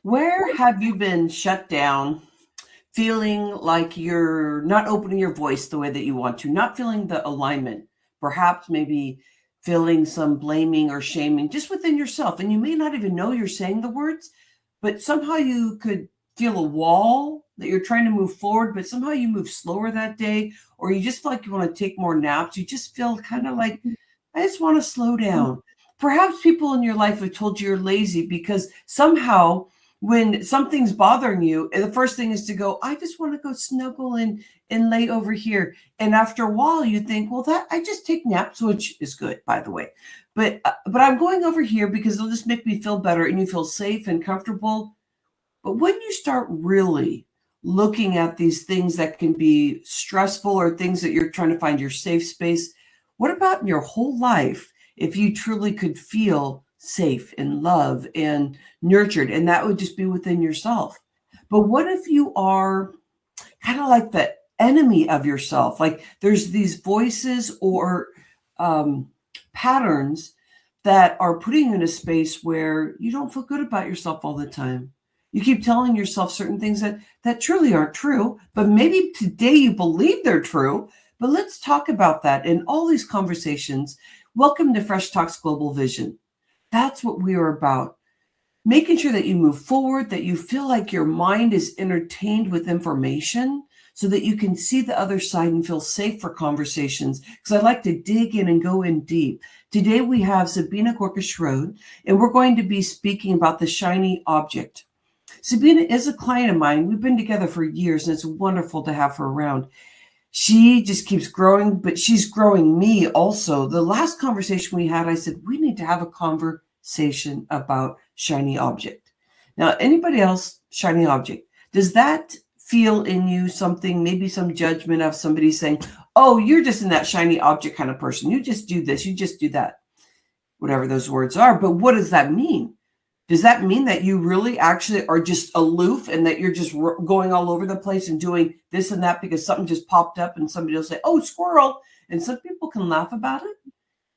Where have you been shut down, feeling like you're not opening your voice the way that you want to, not feeling the alignment, perhaps maybe feeling some blaming or shaming just within yourself? And you may not even know you're saying the words, but somehow you could feel a wall that you're trying to move forward, but somehow you move slower that day, or you just feel like you want to take more naps. You just feel kind of like, I just want to slow down. Perhaps people in your life have told you you're lazy because somehow when something's bothering you, the first thing is to go, I just want to go snuggle and lay over here. And after a while, you think, well, that I just take naps, which is good, by the way. But I'm going over here because it'll just make me feel better, and you feel safe and comfortable. But when you start really looking at these things that can be stressful or things that you're trying to find your safe space, what about in your whole life if you truly could feel safe and love and nurtured, and that would just be within yourself? But what if you are kind of like the enemy of yourself? Like there's these voices or patterns that are putting you in a space where you don't feel good about yourself all the time. You keep telling yourself certain things that truly aren't true, but maybe today you believe they're true. But let's talk about that in all these conversations. Welcome to Fresh Talks Global Vision. That's what we are about. Making sure that you move forward, that you feel like your mind is entertained with information so that you can see the other side and feel safe for conversations. Because I like to dig in and go in deep. Today we have Sabina Gorka-Schroed, and we're going to be speaking about the shiny object. Sabina is a client of mine. We've been together for years, and it's wonderful to have her around. She just keeps growing, but she's growing me also. The last conversation we had, I said, we need to have a conversation about shiny object. Now, anybody else, shiny object, does that feel in you something, maybe some judgment of somebody saying, oh, you're just in that shiny object kind of person. You just do this, you just do that, whatever those words are. But what does that mean? Does that mean that you really actually are just aloof and that you're just going all over the place and doing this and that because something just popped up and somebody will say, oh, squirrel. And some people can laugh about it,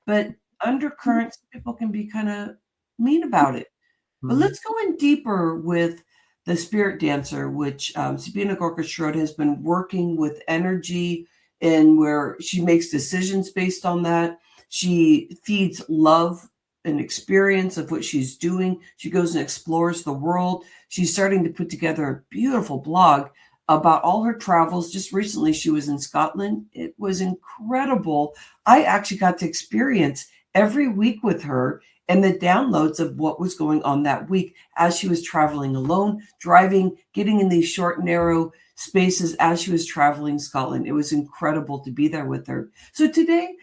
but undercurrent, some people can be kind of mean about it. But let's go in deeper with the spirit dancer, which Sabina Gorka-Schroed has been working with energy and where she makes decisions based on that. She feeds love an experience of what she's doing. She goes and explores the world. She's starting to put together a beautiful blog about all her travels. Just recently, she was in Scotland. It was incredible. I actually got to experience every week with her and the downloads of what was going on that week as she was traveling alone, driving, getting in these short, narrow spaces as she was traveling Scotland. It was incredible to be there with her. So today,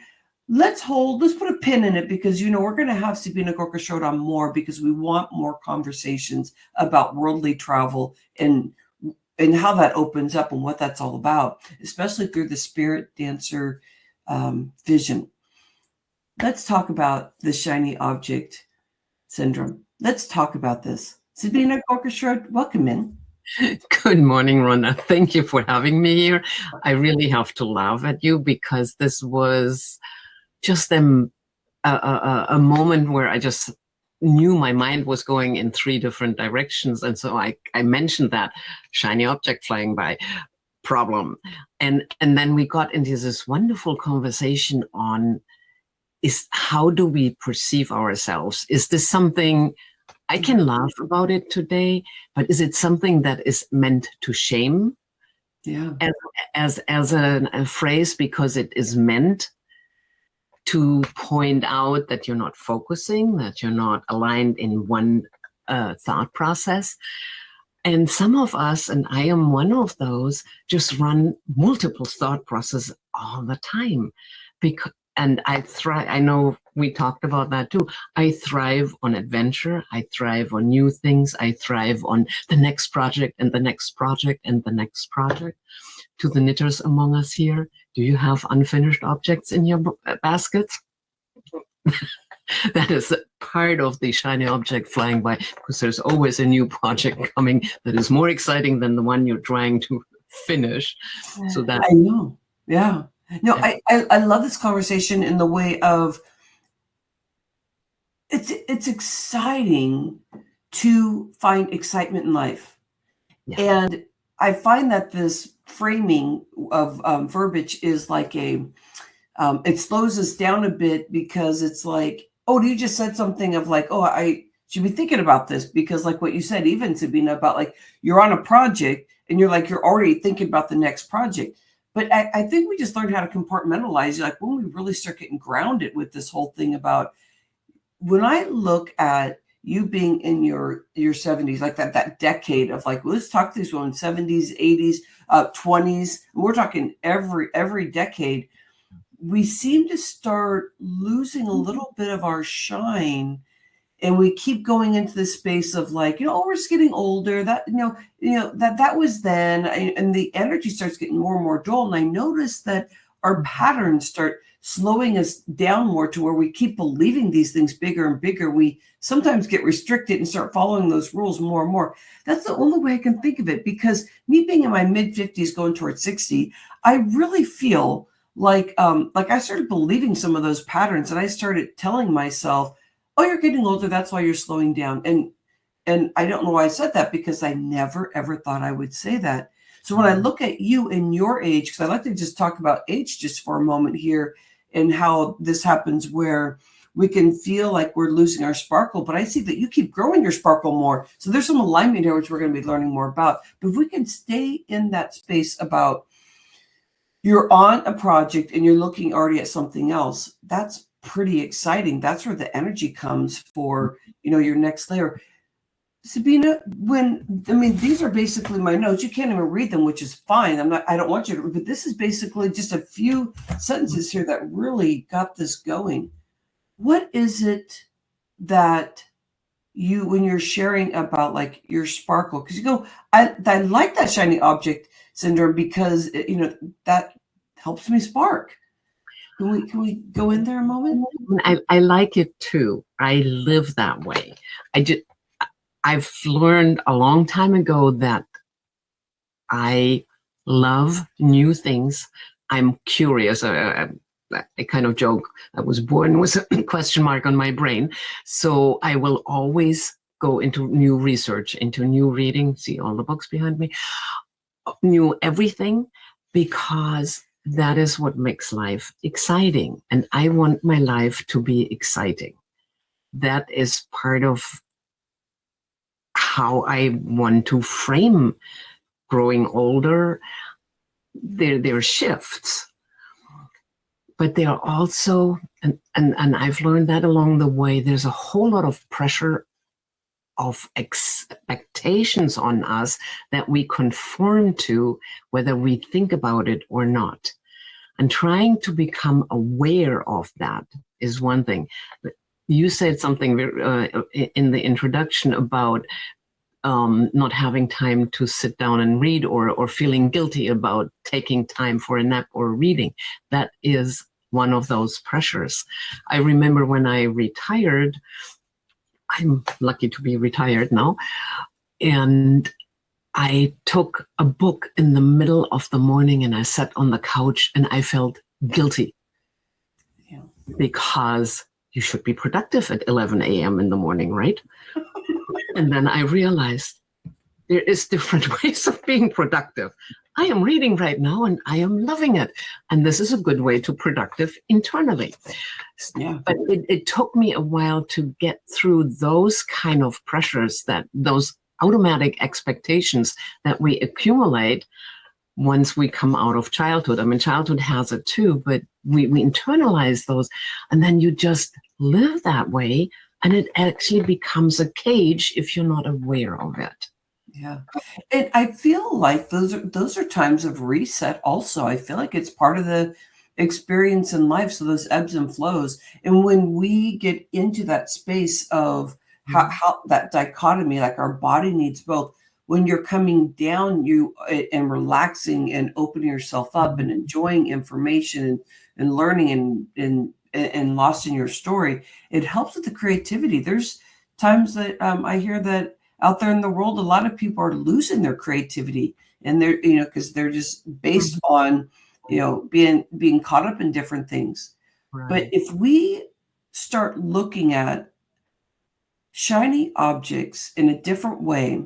let's put a pin in it because, we're going to have Sabina Gorka-Schroed on more because we want more conversations about worldly travel and how that opens up and what that's all about, especially through the spirit dancer vision. Let's talk about the shiny object syndrome. Let's talk about this. Sabina Gorka-Schroed, welcome in. Good morning, Rhonda. Thank you for having me here. I really have to laugh at you because this was just a moment where I just knew my mind was going in 3 different directions. And so I mentioned that shiny object flying by problem. And then we got into this wonderful conversation on how do we perceive ourselves? Is this something I can laugh about it today, but is it something that is meant to shame? Yeah. As a phrase, because it is meant to point out that you're not focusing, that you're not aligned in one thought process. And some of us, and I am one of those, just run multiple thought processes all the time. And I thrive, I know we talked about that too. I thrive on adventure. I thrive on new things. I thrive on the next project and the next project and the next project. To the knitters among us here, do you have unfinished objects in your baskets? That is part of the shiny object flying by, because there's always a new project coming that is more exciting than the one you're trying to finish. So that I know. Yeah. No, I love this conversation in the way of it's exciting to find excitement in life. Yeah. And I find that this framing of verbiage is like it slows us down a bit, because it's like, oh, you just said something of like, oh, I should be thinking about this, because like what you said, even Sabina, about like you're on a project and you're like, you're already thinking about the next project. But I think we just learned how to compartmentalize. Like when we really start getting grounded with this whole thing about, when I look at you being in your 70s, like that decade of like, well, let's talk to these women, 70s, 80s, 20s, and we're talking every decade, we seem to start losing a little bit of our shine, and we keep going into this space of like, oh, we're just getting older, that that was then, and the energy starts getting more and more dull. And I notice that our patterns start slowing us down more, to where we keep believing these things bigger and bigger. We sometimes get restricted and start following those rules more and more. That's the only way I can think of it, because me being in my mid 50s going towards 60, I really feel like I started believing some of those patterns, and I started telling myself, oh, you're getting older, that's why you're slowing down. And I don't know why I said that, because I never ever thought I would say that. So when I look at you and your age, because I like to just talk about age just for a moment here, and how this happens where we can feel like we're losing our sparkle, but I see that you keep growing your sparkle more. So there's some alignment here, which we're going to be learning more about. But if we can stay in that space about, you're on a project and you're looking already at something else, that's pretty exciting. That's where the energy comes for, your next layer. Sabina, these are basically my notes. You can't even read them, which is fine. I don't want you to, but this is basically just a few sentences here that really got this going. What is it that when you're sharing about like your sparkle, because you go, I like that shiny object syndrome, because that helps me spark. Can we go in there a moment? I like it too. I live that way. I've learned a long time ago that I love new things. I'm curious. I kind of joke, I was born with a question mark on my brain. So I will always go into new research, into new reading, see all the books behind me, new everything, because that is what makes life exciting. And I want my life to be exciting. That is part of how I want to frame growing older. There are shifts, but there are also, and I've learned that along the way, there's a whole lot of pressure of expectations on us that we conform to, whether we think about it or not. And trying to become aware of that is one thing. You said something in the introduction about not having time to sit down and read, or feeling guilty about taking time for a nap or reading. That is one of those pressures. I remember when I retired, I'm lucky to be retired now, and I took a book in the middle of the morning and I sat on the couch and I felt guilty. Yeah. Because you should be productive at 11 a.m. in the morning, right? And then I realized there is different ways of being productive. I am reading right now and I am loving it. And this is a good way to productive internally. Yeah. But it took me a while to get through those kind of pressures, those automatic expectations that we accumulate once we come out of childhood. I mean, childhood has it too, but we internalize those, and then you just live that way, and it actually becomes a cage if you're not aware of it. Yeah. And I feel like those are times of reset also. I feel like it's part of the experience in life. So those ebbs and flows. And when we get into that space of how that dichotomy, like our body needs both, when you're coming down, and relaxing and opening yourself up and enjoying information and learning and lost in your story, it helps with the creativity. There's times that I hear that out there in the world, a lot of people are losing their creativity, and they're, because they're just based on, being caught up in different things. Right. But if we start looking at shiny objects in a different way,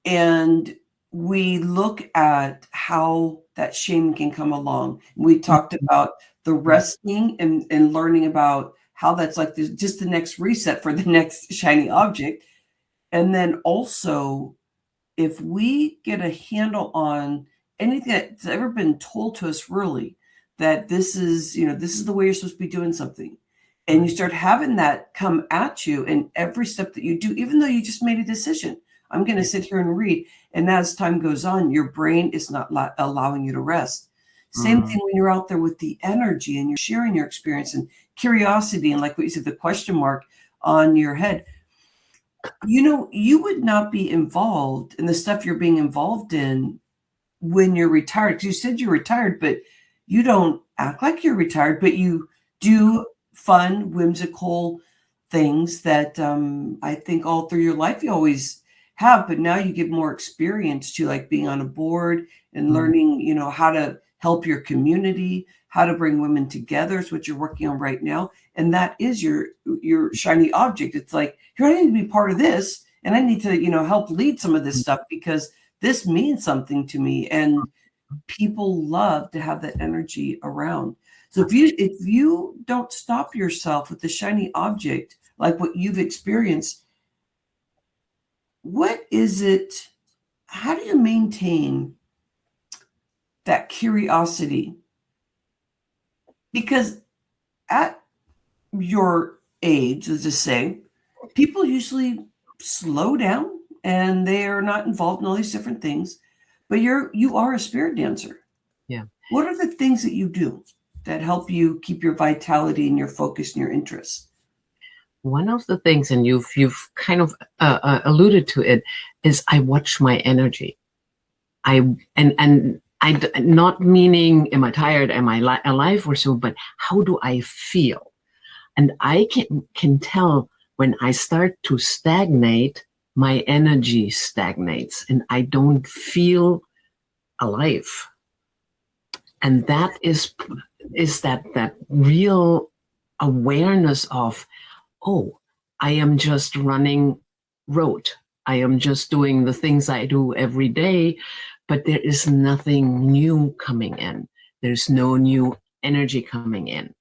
and we look at how that shame can come along. We talked about the resting and learning about how that's like just the next reset for the next shiny object. And then also, if we get a handle on anything that's ever been told to us, really, that this is, this is the way you're supposed to be doing something. And you start having that come at you in every step that you do, even though you just made a decision. I'm going to sit here and read. And as time goes on, your brain is not allowing you to rest. Same thing when you're out there with the energy and you're sharing your experience and curiosity. And like what you said, the question mark on your head, you would not be involved in the stuff you're being involved in when you're retired. Because you said you're retired, but you don't act like you're retired, but you do fun, whimsical things that I think all through your life you always have, but now you get more experience to, like being on a board and learning, how to help your community, how to bring women together is what you're working on right now. And that is your shiny object. It's like, here, I need to be part of this, and I need to, help lead some of this stuff because this means something to me. And people love to have that energy around. So if you don't stop yourself with the shiny object, like what you've experienced, what is it? How do you maintain that curiosity? Because at your age, let's just say, people usually slow down and they are not involved in all these different things, but you are a spirit dancer. Yeah. What are the things that you do that help you keep your vitality and your focus and your interests? One of the things, and you've kind of alluded to it, is I watch my energy. I not meaning am I tired, am I alive or so, but how do I feel? And I can tell when I start to stagnate, my energy stagnates, and I don't feel alive. And that is that real awareness of, oh, I am just running rote. I am just doing the things I do every day, but there is nothing new coming in. There's no new energy coming in.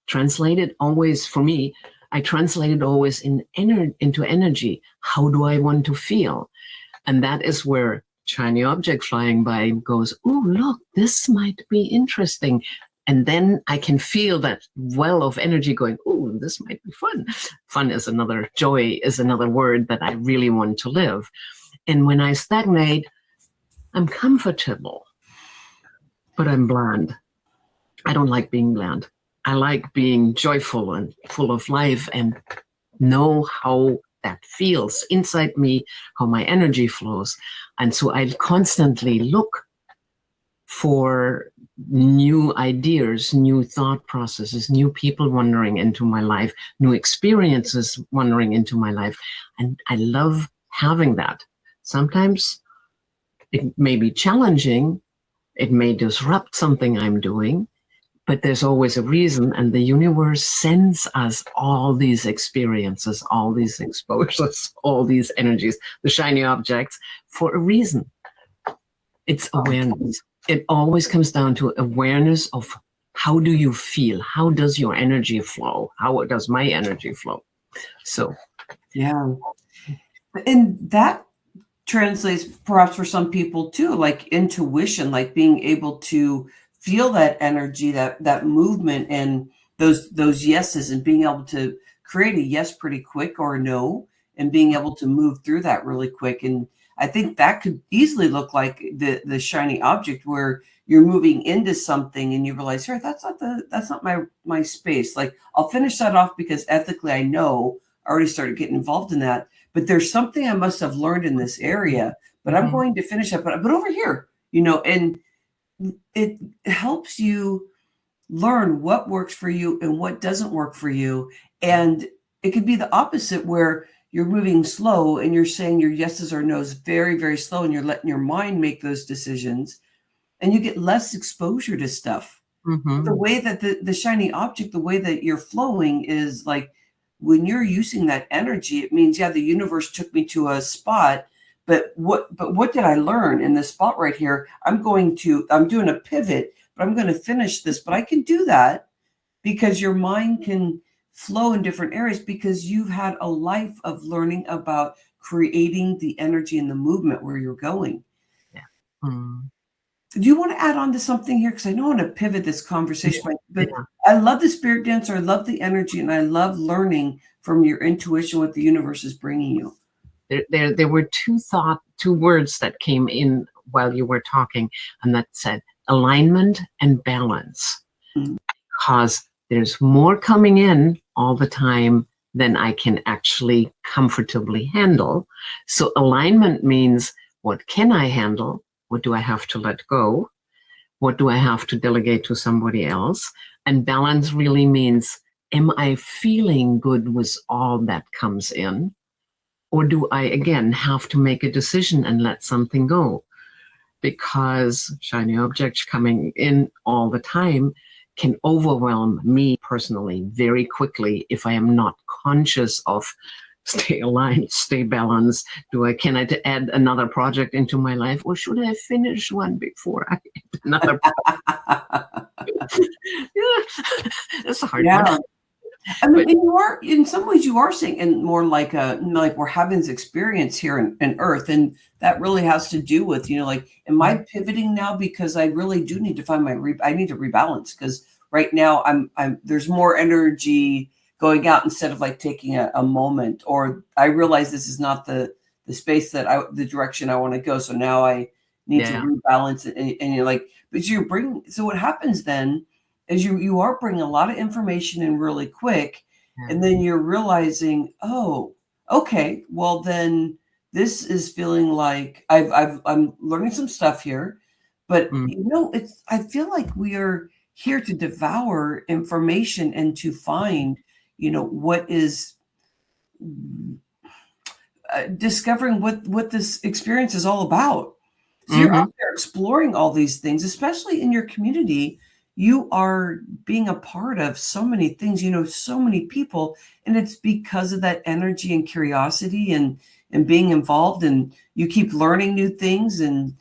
Translated always, for me, I translated always into energy. How do I want to feel? And that is where shiny object flying by goes, oh, look, this might be interesting. And then I can feel that well of energy going, oh, this might be fun. Fun is joy is another word that I really want to live. And when I stagnate, I'm comfortable, but I'm bland. I don't like being bland. I like being joyful and full of life and know how that feels inside me, how my energy flows. And so I constantly look for new ideas, new thought processes, new people wandering into my life, new experiences wandering into my life. And I love having that. Sometimes it may be challenging. It may disrupt something I'm doing, but there's always a reason. And the universe sends us all these experiences, all these exposures, all these energies, the shiny objects, for a reason. It's awareness. It always comes down to awareness of how do you feel? How does your energy flow? How does my energy flow? So, yeah. And that translates perhaps for some people too, like intuition, like being able to feel that energy, that movement, and those yeses, and being able to create a yes pretty quick or a no, and being able to move through that really quick. And I think that could easily look like the shiny object, where you're moving into something and you realize, here, that's not my space. Like, I'll finish that off because ethically I know I already started getting involved in that, but there's something I must have learned in this area, but I'm going to finish it. But over here, and it helps you learn what works for you and what doesn't work for you. And it could be the opposite, where you're moving slow and you're saying your yeses or nos very, very slow, and you're letting your mind make those decisions, and you get less exposure to stuff. The way that the shiny object, the way that you're flowing is like when you're using that energy, it means, yeah, the universe took me to a spot, but what did I learn in this spot right here? I'm doing a pivot, but I'm going to finish this. But I can do that because your mind can flow in different areas because you've had a life of learning about creating the energy and the movement where you're going. Yeah. Mm. Do you want to add on to something here? Because I don't want to pivot this conversation, but Yeah. I love the spirit dancer. I love the energy, and I love learning from your intuition what the universe is bringing you. There were two words that came in while you were talking, and that said alignment and balance. Mm-hmm. Because there's more coming in all the time than I can actually comfortably handle. So alignment means, what can I handle? What do I have to let go? What do I have to delegate to somebody else? And balance really means, am I feeling good with all that comes in? Or do I, again, have to make a decision and let something go? Because shiny objects coming in all the time can overwhelm me personally very quickly if I am not conscious of stay aligned, stay balanced. Can I add another project into my life, or should I finish one before I add another project? Yeah, that's a hard one. I mean, in some ways you are saying, and more like we're having this experience here in Earth, and that really has to do with, like, am I pivoting now because I really do need to find I need to rebalance, because right now there's more energy going out instead of like taking a moment, or I realize this is not the space the direction I want to go, so now I need to rebalance it, and you're like, but so what happens then is you are bringing a lot of information in really quick, and then you're realizing, oh, okay, well then this is feeling like I'm learning some stuff here, but I feel like we are here to devour information and to find, what is discovering what this experience is all about. So you're out there exploring all these things, especially in your community. You are being a part of so many things, so many people, and it's because of that energy and curiosity and being involved, and you keep learning new things, and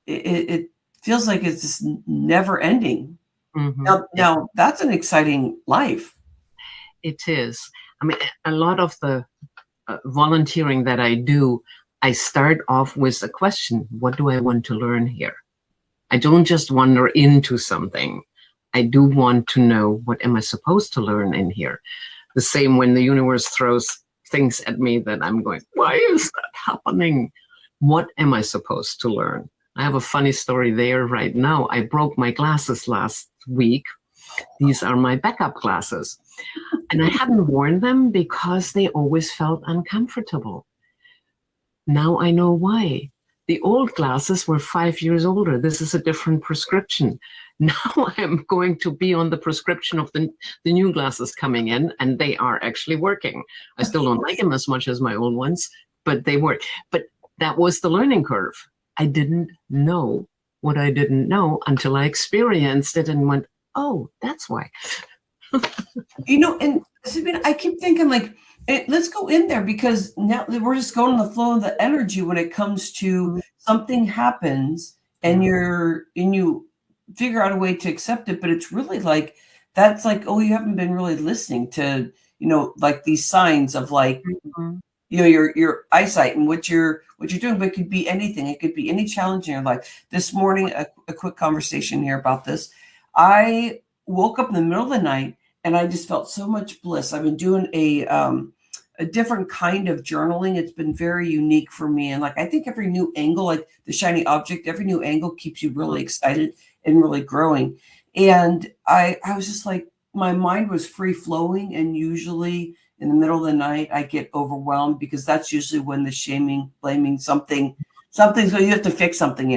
it feels like it's just never ending. Now that's an exciting life. It is. I mean, a lot of the volunteering that I do, I start off with a question: what do I want to learn here? I don't just wander into something. I do want to know, what am I supposed to learn in here? The same when the universe throws things at me that I'm going, why is that happening? What am I supposed to learn? I have a funny story there right now. I broke my glasses last week. These are my backup glasses. And I hadn't worn them because they always felt uncomfortable. Now I know why. The old glasses were 5 years older. This is a different prescription. Now I'm going to be on the prescription of the new glasses coming in, and they are actually working. I still don't like them as much as my old ones, but they work. But that was the learning curve. I didn't know what I didn't know until I experienced it and went, oh, that's why. And Sabina, I keep thinking, like, let's go in there, because now we're just going on the flow of the energy when it comes to something happens and you figure out a way to accept it, but it's really like, that's like, oh, you haven't been really listening to, like these signs of like, your eyesight and what you're doing, but it could be anything. It could be any challenge in your life. This morning, a quick conversation here about this. I woke up in the middle of the night and I just felt so much bliss. I've been doing a different kind of journaling. It's been very unique for me. And like, I think every new angle, like the shiny object, every new angle keeps you really excited and really growing. And I was just like, my mind was free flowing. And usually in the middle of the night, I get overwhelmed, because that's usually when the shaming, blaming something, so you have to fix something,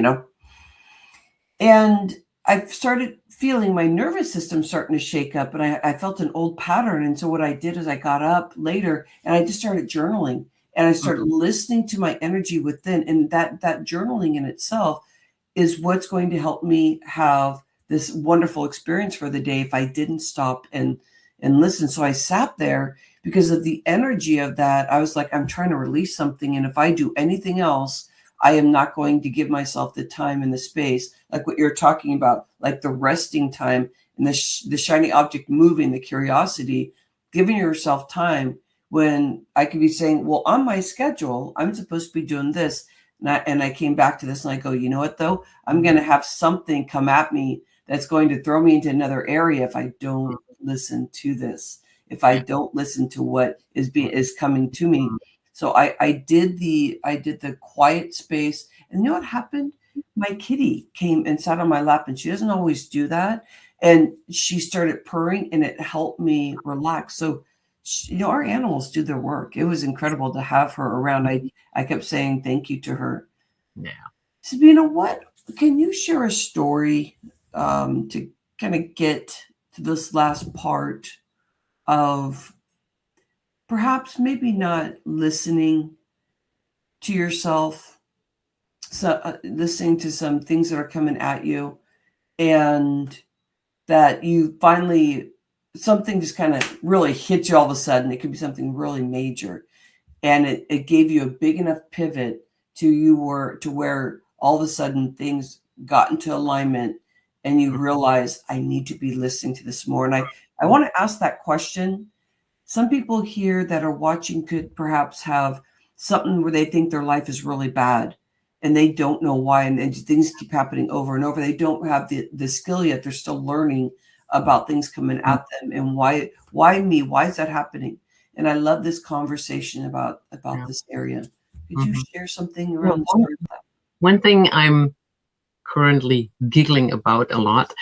And I started feeling my nervous system starting to shake up, and I felt an old pattern. And so what I did is I got up later and I just started journaling, and I started listening to my energy within. And that journaling in itself is what's going to help me have this wonderful experience for the day if I didn't stop and listen. So I sat there, because of the energy of that. I was like, I'm trying to release something. And if I do anything else, I am not going to give myself the time and the space, like what you're talking about, like the resting time and the shiny object moving, the curiosity, giving yourself time when I could be saying, well, on my schedule, I'm supposed to be doing this. And I came back to this and I go, you know what, though? I'm going to have something come at me that's going to throw me into another area if I don't listen to this, if I don't listen to what is coming to me. So I did the quiet space, and you know what happened? My kitty came and sat on my lap, and she doesn't always do that. And she started purring, and it helped me relax. So, our animals do their work. It was incredible to have her around. I kept saying thank you to her. Yeah. So, you know what? Can you share a story to kind of get to this last part of perhaps maybe not listening to yourself, so listening to some things that are coming at you, and that you finally something just kind of really hits you all of a sudden. It could be something really major, and it gave you a big enough pivot to where all of a sudden things got into alignment, and you realize I need to be listening to this more. And I want to ask that question. Some people here that are watching could perhaps have something where they think their life is really bad and they don't know why, and things keep happening over and over. They don't have the skill yet. They're still learning about things coming at them, and why me? Why is that happening? And I love this conversation about this area. Could you share something around the story of that? One thing I'm currently giggling about a lot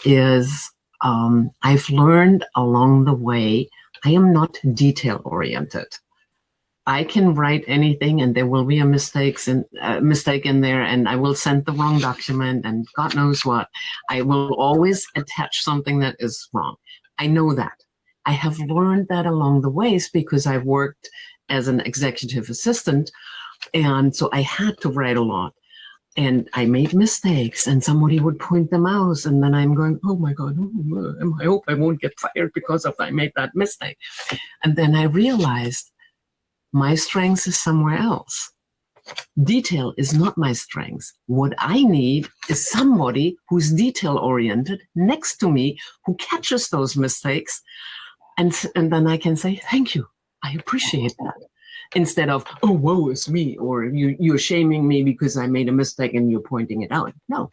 is I've learned along the way I am not detail oriented. I can write anything and there will be a mistake in there, and I will send the wrong document and God knows what. I will always attach something that is wrong. I know that. I have learned that along the ways because I've worked as an executive assistant, and so I had to write a lot. And I made mistakes and somebody would point them out. And then I'm going, oh my God, I hope I won't get fired because I made that mistake. And then I realized my strength is somewhere else. Detail is not my strength. What I need is somebody who's detail oriented next to me, who catches those mistakes. And then I can say, thank you. I appreciate that. Instead of, oh, woe is me, or you're shaming me because I made a mistake and you're pointing it out. No,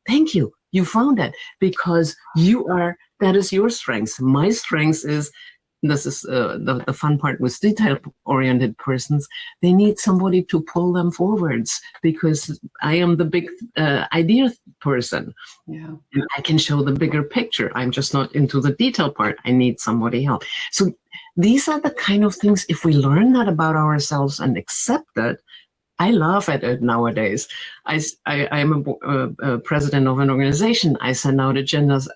thank you. You found that because that is your strength. My strength is, this is the fun part with detail-oriented persons, they need somebody to pull them forwards because I am the big idea person. Yeah. And I can show the bigger picture. I'm just not into the detail part. I need somebody else. So these are the kind of things, if we learn that about ourselves and accept it, I laugh at it nowadays. I am a president of an organization. I send out agendas,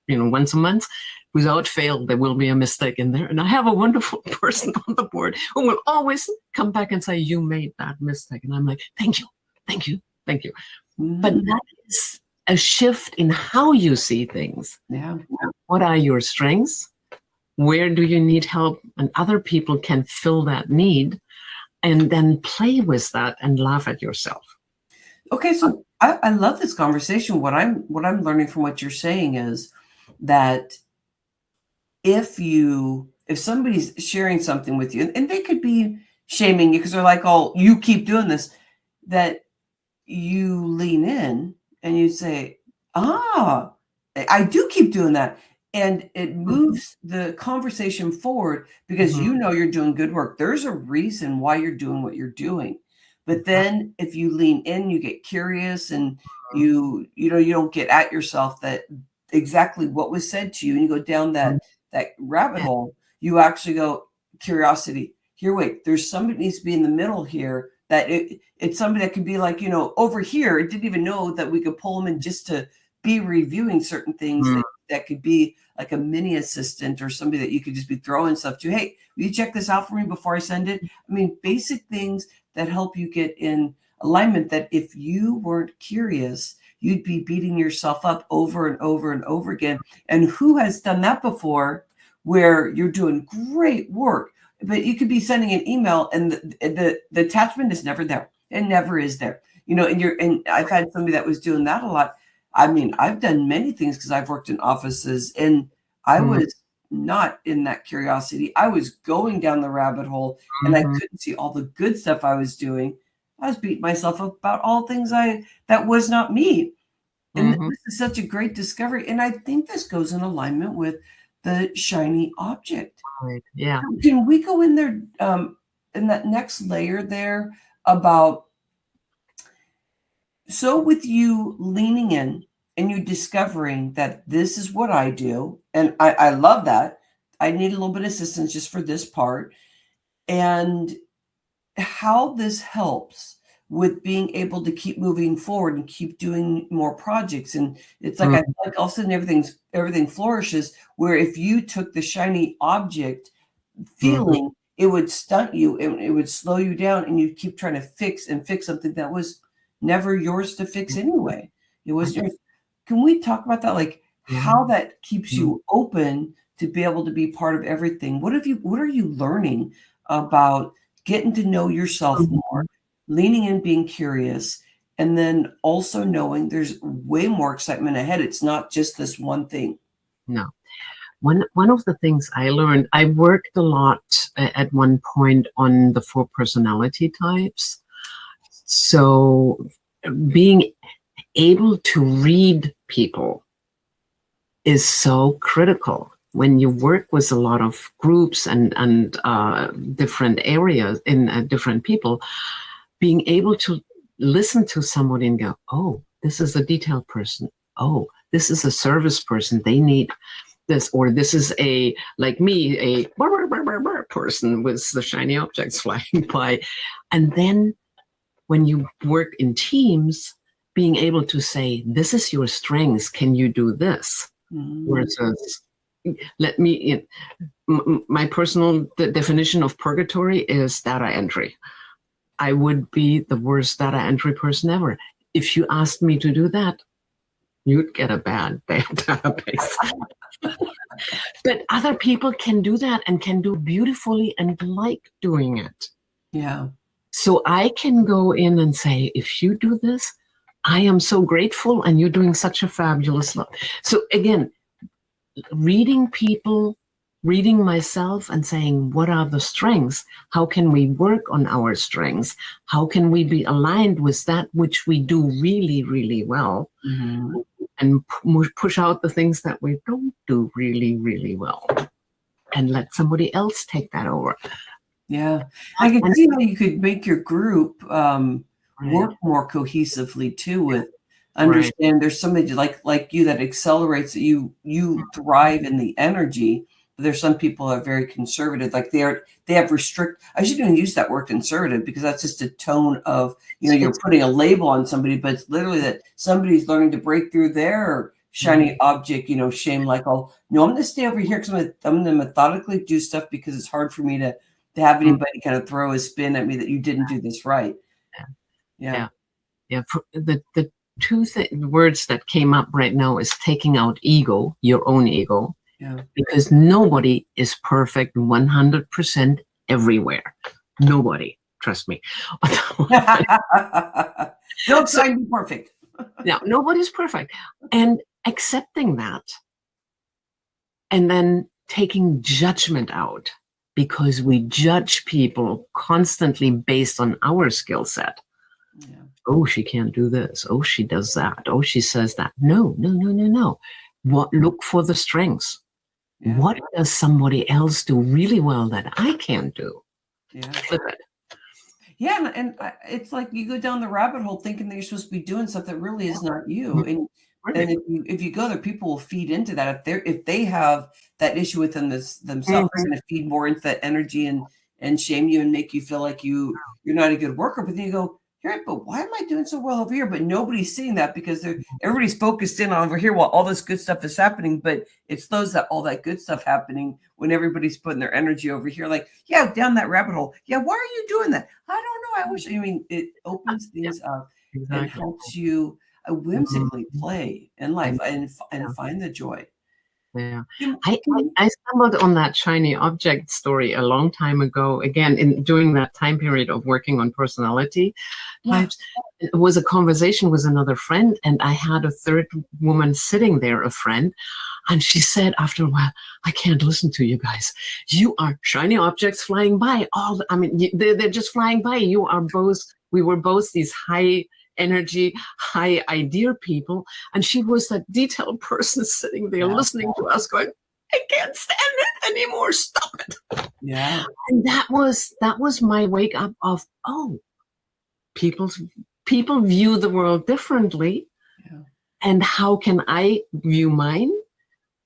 once a month. Without fail, there will be a mistake in there. And I have a wonderful person on the board who will always come back and say, you made that mistake. And I'm like, thank you, thank you, thank you. Mm-hmm. But that is a shift in how you see things. Yeah. What are your strengths? Where do you need help? And other people can fill that need, and then play with that and laugh at yourself. Okay, so I love this conversation. What I'm learning from what you're saying is that if somebody's sharing something with you, and they could be shaming you because they're like, oh, you keep doing this, that you lean in and you say, I do keep doing that. And it moves the conversation forward because you're doing good work. There's a reason why you're doing what you're doing. But then if you lean in, you get curious, and you don't get at yourself that exactly what was said to you, and you go down that rabbit hole. You actually go, curiosity. Here, wait, there's somebody needs to be in the middle here. That it's somebody that could be like, over here. It didn't even know that we could pull them in just to be reviewing certain things that could be like a mini assistant or somebody that you could just be throwing stuff to. Hey, will you check this out for me before I send it? I mean, basic things that help you get in alignment, that if you weren't curious, you'd be beating yourself up over and over and over again. And who has done that before where you're doing great work, but you could be sending an email and the attachment is never there. It never is there. And I've had somebody that was doing that a lot. I mean, I've done many things because I've worked in offices, and I was not in that curiosity. I was going down the rabbit hole, and I couldn't see all the good stuff I was doing. I was beating myself up about all things that was not me. And this is such a great discovery. And I think this goes in alignment with the shiny object. Right. Yeah. Can we go in there in that next layer there about, so with you leaning in and you discovering that this is what I do, and I love that. I need a little bit of assistance just for this part, and how this helps with being able to keep moving forward and keep doing more projects. And it's like, I feel like all of a sudden everything flourishes, where if you took the shiny object feeling, it would stunt you, and it would slow you down, and you keep trying to fix something that was never yours to fix anyway. It was yours. Can we talk about that? Like how that keeps you open to be able to be part of everything. What are you learning about getting to know yourself more, leaning in, being curious, and then also knowing there's way more excitement ahead. It's not just this one thing. No. One of the things I learned, I worked a lot at one point on the 4 personality types. So being able to read people is so critical when you work with a lot of groups and different areas in different people. Being able to listen to somebody and go, oh, this is a detailed person. Oh, this is a service person. They need this, or this is like me, a person with the shiny objects flying by. And then when you work in teams, being able to say, this is your strengths. Can you do this? Versus, my personal definition of purgatory is data entry. I would be the worst data entry person ever. If you asked me to do that, you'd get a bad database. But other people can do that and can do beautifully and like doing it. Yeah. So I can go in and say, if you do this, I am so grateful, and you're doing such a fabulous job. So again, reading people, reading myself, and saying, what are the strengths? How can we work on our strengths? How can we be aligned with that which we do really, really well? And push out the things that we don't do really, really well, and let somebody else take that over. Yeah. I can see how you could make your group work more cohesively too, with understand there's somebody like you that accelerates, that you thrive in the energy. But there's some people that are very conservative, like they have I shouldn't even use that word conservative, because that's just a tone of, you're putting a label on somebody, but it's literally that somebody's learning to break through their shiny object, shame, like, oh no, I'm going to stay over here because I'm going to methodically do stuff, because it's hard for me to have anybody kind of throw a spin at me that you didn't do this right. Yeah. The two words that came up right now is taking out ego, your own ego. Yeah. Because nobody is perfect 100% everywhere. Nobody, trust me. Don't try to be perfect. No, nobody's perfect. And accepting that, and then taking judgment out, because we judge people constantly based on our skill set. Yeah. Oh, she can't do this. Oh, she does that. Oh, she says that. No. Look for the strengths. Yeah. What does somebody else do really well that I can't do? Yeah. Flip it. Yeah, and it's like you go down the rabbit hole thinking that you're supposed to be doing stuff that really is not you. And if you go there, people will feed into that. If they have that issue within themselves, they're going to feed more into that energy and shame you and make you feel like you're not a good worker. But then you go, you're right, but why am I doing so well over here? But nobody's seeing that, because everybody's focused in on over here while all this good stuff is happening. But it's all that good stuff happening when everybody's putting their energy over here. Like, yeah, down that rabbit hole. Yeah, why are you doing that? I don't know. It opens things up and helps you whimsically play in life and find the joy. Yeah. You- I stumbled on that shiny object story a long time ago. Again, during that time period of working on personality yeah. types, it was a conversation with another friend, and I had a third woman sitting there, a friend, and she said after a while, "I can't listen to you guys. You are shiny objects flying by. They're just flying by. You are both. We were both these high energy, high idea people, and she was that detailed person sitting there Yeah. listening to us going, I can't stand it anymore, stop it. Yeah. And that was my wake up of, oh, people view the world differently. Yeah. And how can I view mine?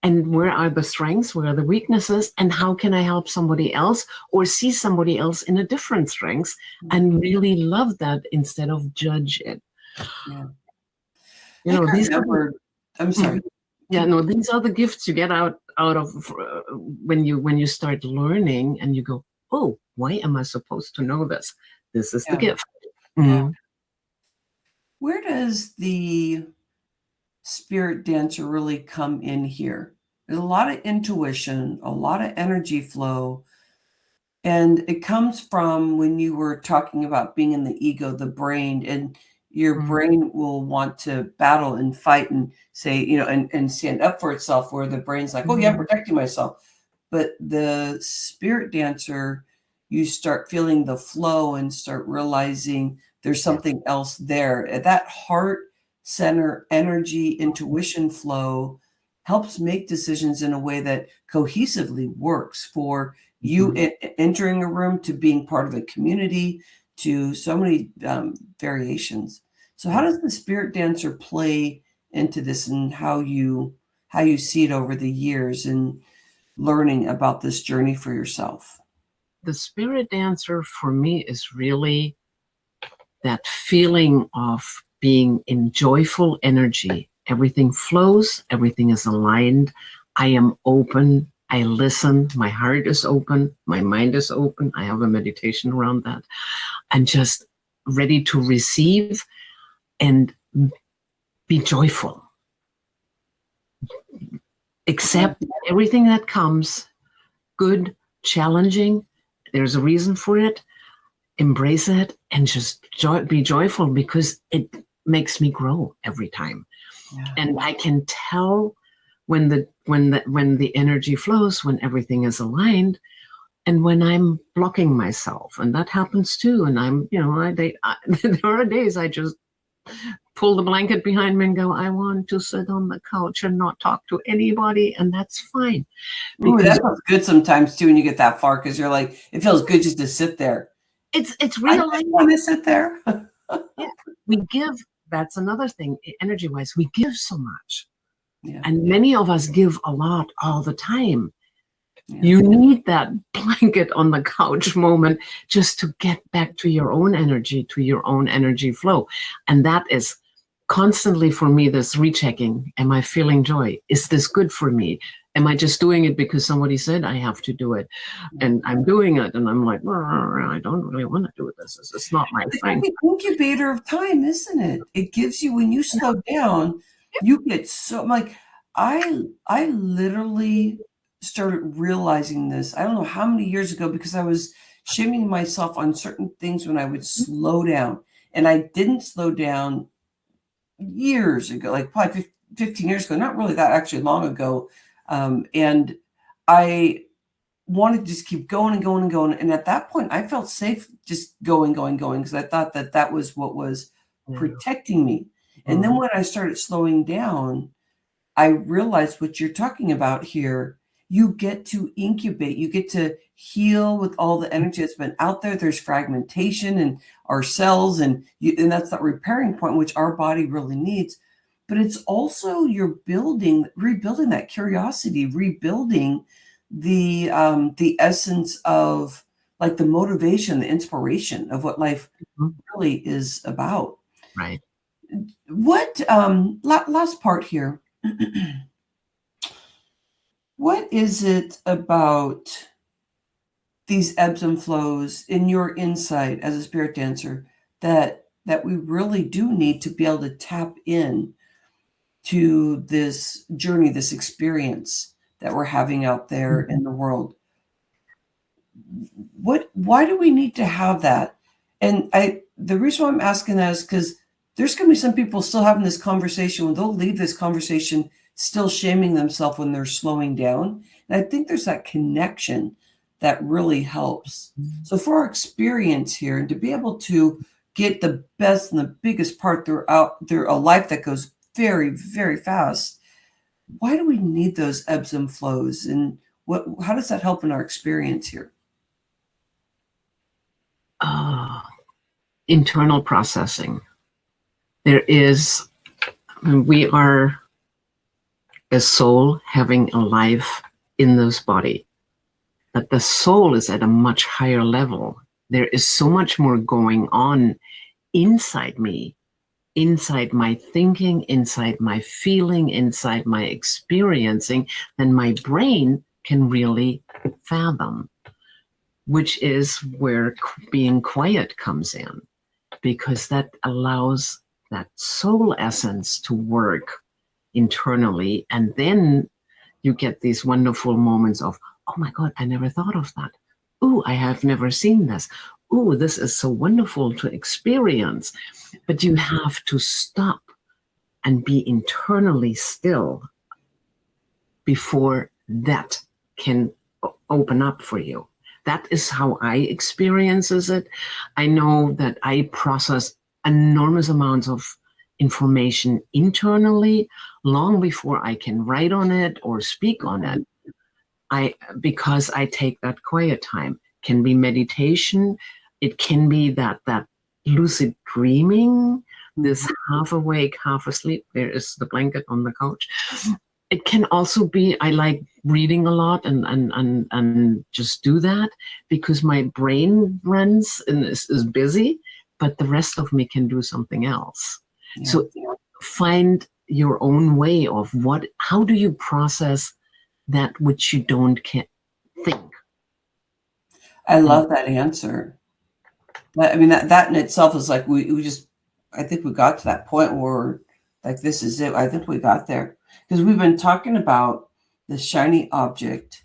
And where are the strengths? Where are the weaknesses? And how can I help somebody else or see somebody else in a different strengths and really love that instead of judge it? Yeah. You know, these I'm sorry. Yeah, no, these are the gifts you get out of when you start learning and you go, oh, why am I supposed to know this? This is the Yeah. gift. Yeah. Where does the spirit dancer really come in here? There's a lot of intuition, a lot of energy flow. And it comes from when you were talking about being in the ego, the brain, and your Mhm. brain will want to battle and fight and say, and stand up for itself, where the brain's like, oh, yeah, I'm protecting myself. But the spirit dancer, you start feeling the flow and start realizing there's something else there. That heart center energy intuition flow helps make decisions in a way that cohesively works for you entering a room to being part of a community to so many variations. So how does the spirit dancer play into this, and how you see it over the years and learning about this journey for yourself? The spirit dancer for me is really that feeling of being in joyful energy. Everything flows, everything is aligned. I am open. I listen. My heart is open. My mind is open. I have a meditation around that. I'm just ready to receive and be joyful. Accept everything that comes, good, challenging. There's a reason for it. Embrace it and just be joyful, because it makes me grow every time. Yeah. And I can tell when the energy flows, when everything is aligned, and when I'm blocking myself, and that happens too. And I'm, there are days I just pull the blanket behind me and go, I want to sit on the couch and not talk to anybody, and that's fine. Ooh, Because that feels good sometimes too when you get that far, because you're like, it feels good just to sit there. it's I real. just want to sit there. Yeah, we give. That's another thing, energy wise, we give so much. Yeah. And many of us give a lot all the time. Yeah. You need that blanket on the couch moment just to get back to your own energy, to your own energy flow. And that is constantly for me, this rechecking. Am I feeling joy? Is this good for me? Am I just doing it because somebody said I have to do it? And I'm doing it, and I'm like, I don't really want to do this. It's not my It's thing. like an incubator of time, isn't it? It gives you, when you slow down, you get so, like, I literally started realizing this. I don't know how many years ago, because I was shaming myself on certain things when I would slow down. And I didn't slow down years ago, like probably 15 years ago, not really that actually long ago. And I wanted to just keep going and going and going. And at that point, I felt safe just going, because I thought that was what was protecting me. And then when I started slowing down, I realized what you're talking about here. You get to incubate, you get to heal with all the energy that's been out there. There's fragmentation in our cells, and that's that repairing point, which our body really needs. But it's also you're rebuilding that curiosity, rebuilding the essence of, like, the motivation, the inspiration of what life really is about. Right. What last part here. What is it about these ebbs and flows in your insight as a spirit dancer that we really do need to be able to tap in to this journey, this experience? that we're having out there in the world. Why do we need to have that? And the reason why I'm asking that is because there's going to be some people still having this conversation when they'll leave this conversation still shaming themselves when they're slowing down. And I think there's that connection that really helps. So for our experience here, and to be able to get the best and the biggest part throughout a life that goes very, very fast, why do we need those ebbs and flows? And how does that help in our experience here? Internal processing. We are a soul having a life in this body, but the soul is at a much higher level. There is so much more going on inside me, inside my thinking, inside my feeling, inside my experiencing than my brain can really fathom, which is where being quiet comes in, because that allows that soul essence to work internally. And then you get these wonderful moments of, oh my God, I never thought of that. Oh, I have never seen this. Oh, this is so wonderful to experience. But you have to stop and be internally still before that can open up for you. That is how I experiences it. I know that I process enormous amounts of information internally long before I can write on it or speak on it. Because I take that quiet time. Can be meditation. It can be that lucid dreaming, this half awake, half asleep. There is the blanket on the couch. It can also be, I like reading a lot and just do that because my brain runs and is busy, but the rest of me can do something else. Yeah. So find your own way of how do you process that which you can't think. I love that answer. I mean, that in itself is like, I think we got to that point where like, this is it. I think we got there because we've been talking about the shiny object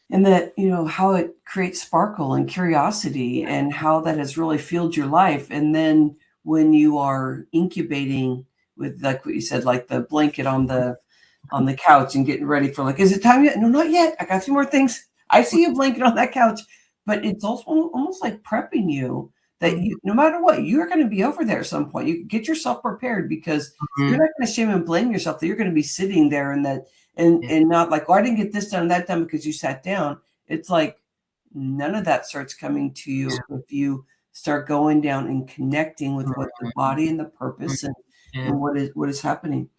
and that, how it creates sparkle and curiosity and how that has really fueled your life. And then when you are incubating with, like what you said, like the blanket on the couch and getting ready for, like, is it time yet? No, not yet. I got a few more things. I see a blanket on that couch, but it's also almost like prepping you that no matter what, you're going to be over there at some point. You get yourself prepared because you're not going to shame and blame yourself that you're going to be sitting there and not like, oh, I didn't get this done and that done because you sat down. It's like none of that starts coming to you if you start going down and connecting with what the body and the purpose and what is happening.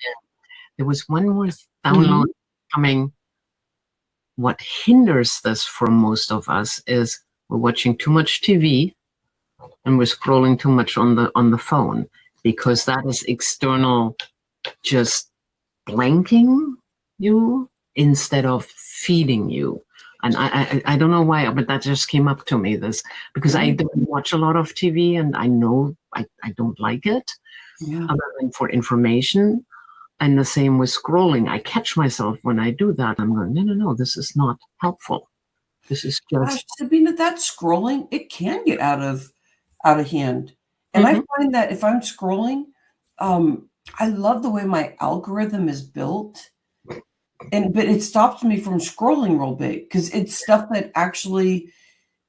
There was one more download coming. What hinders this for most of us is we're watching too much TV and we're scrolling too much on the phone, because that is external, just blanking you instead of feeding you. And I don't know why, but that just came up to me, because I don't watch a lot of TV and I know I don't like it, other than for information. And the same with scrolling. I catch myself when I do that. I'm going, no, this is not helpful. This is just... Sabina, that scrolling, it can get out of hand. And I find that if I'm scrolling, I love the way my algorithm is built. But it stops me from scrolling real big because it's stuff that actually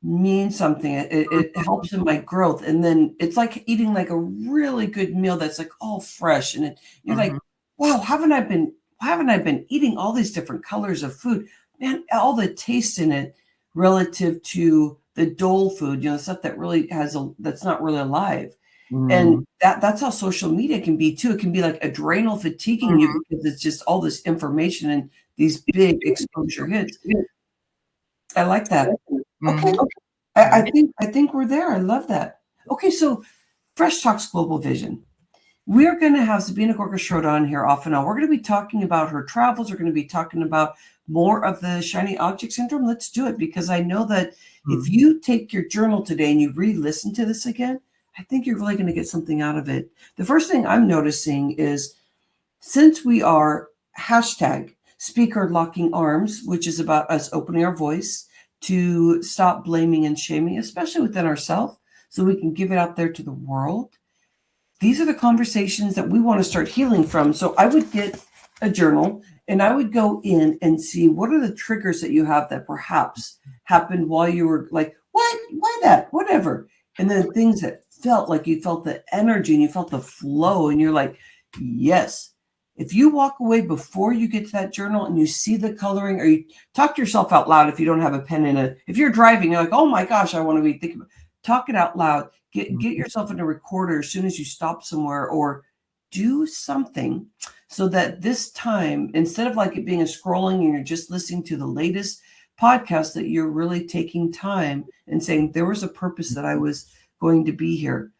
means something. It helps in my growth. And then it's like eating like a really good meal that's like all fresh. And you're like, wow, haven't I been eating all these different colors of food? Man, all the taste in it relative to the dull food, stuff that really that's not really alive. And that's how social media can be too. It can be like adrenal fatiguing you because it's just all this information and these big exposure hits. I like that. Okay. I think we're there. I love that. Okay, so Fresh Talks Global Vision. We're going to have Sabina Gorka-Schroeder on here off and on. We're going to be talking about her travels. We're going to be talking about more of the shiny object syndrome. Let's do it, because I know that if you take your journal today and you re-listen to this again, I think you're really going to get something out of it. The first thing I'm noticing is, since we are hashtag speaker locking arms, which is about us opening our voice to stop blaming and shaming, especially within ourselves, so we can give it out there to the world. These are the conversations that we want to start healing from. So I would get a journal and I would go in and see what are the triggers that you have that perhaps happened while you were like, what? Why that? Whatever. And then things that felt like you felt the energy and you felt the flow and you're like, yes. If you walk away before you get to that journal and you see the coloring, or you talk to yourself out loud if you don't have a pen in it. If you're driving, you're like, oh my gosh, I want to be thinking about, talk it out loud. Get yourself in a recorder as soon as you stop somewhere, or do something so that this time, instead of like it being a scrolling and you're just listening to the latest podcast, that you're really taking time and saying, there was a purpose that I was going to be here.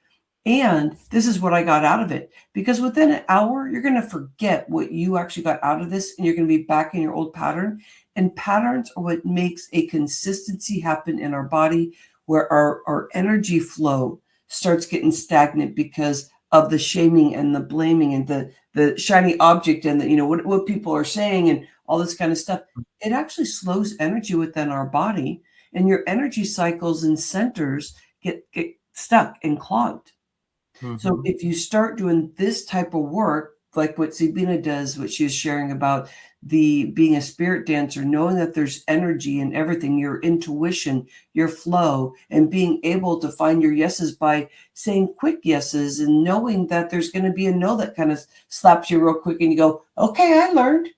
And this is what I got out of it. Because within an hour, you're going to forget what you actually got out of this, and you're going to be back in your old pattern. And patterns are what makes a consistency happen in our body, where our energy flow starts getting stagnant because of the shaming and the blaming and the shiny object and the, what people are saying and all this kind of stuff. It actually slows energy within our body, and your energy cycles and centers get stuck and clogged. Mm-hmm. So if you start doing this type of work, like what Sabina does, what she was sharing about the being a spirit dancer, knowing that there's energy in everything, your intuition, your flow, and being able to find your yeses by saying quick yeses and knowing that there's going to be a no that kind of slaps you real quick and you go, okay, I learned.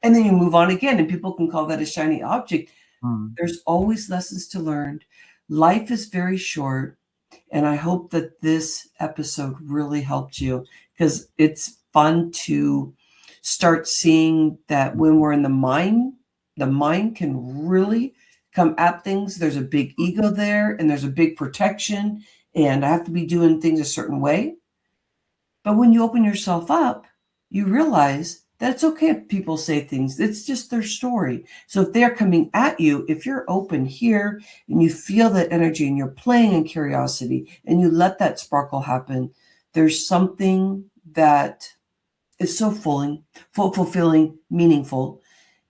And then you move on again, and people can call that a shiny object. There's always lessons to learn. Life is very short. And I hope that this episode really helped you, because it's fun to start seeing that when we're in the mind can really come at things. There's a big ego there, and there's a big protection, and I have to be doing things a certain way. But when you open yourself up, you realize that it's okay if people say things. It's just their story. So if they're coming at you, if you're open here and you feel that energy and you're playing in curiosity and you let that sparkle happen, there's something that is so fulfilling, meaningful.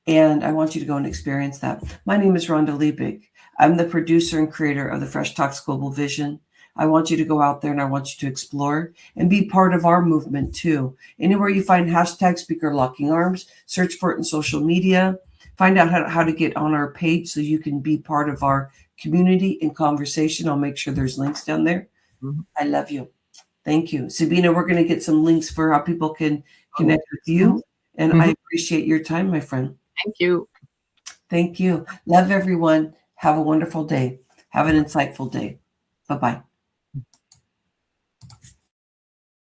And I want you to go and experience that. My name is Rhonda Liebig. I'm the producer and creator of the Fresh Talks Global Vision. I want you to go out there and I want you to explore and be part of our movement too. Anywhere you find hashtag Speaker Locking Arms, search for it in social media. Find out how to get on our page so you can be part of our community and conversation. I'll make sure there's links down there. Mm-hmm. I love you. Thank you. Sabina, we're going to get some links for how people can connect with you. And I appreciate your time, my friend. Thank you. Thank you. Love everyone. Have a wonderful day. Have an insightful day. Bye-bye.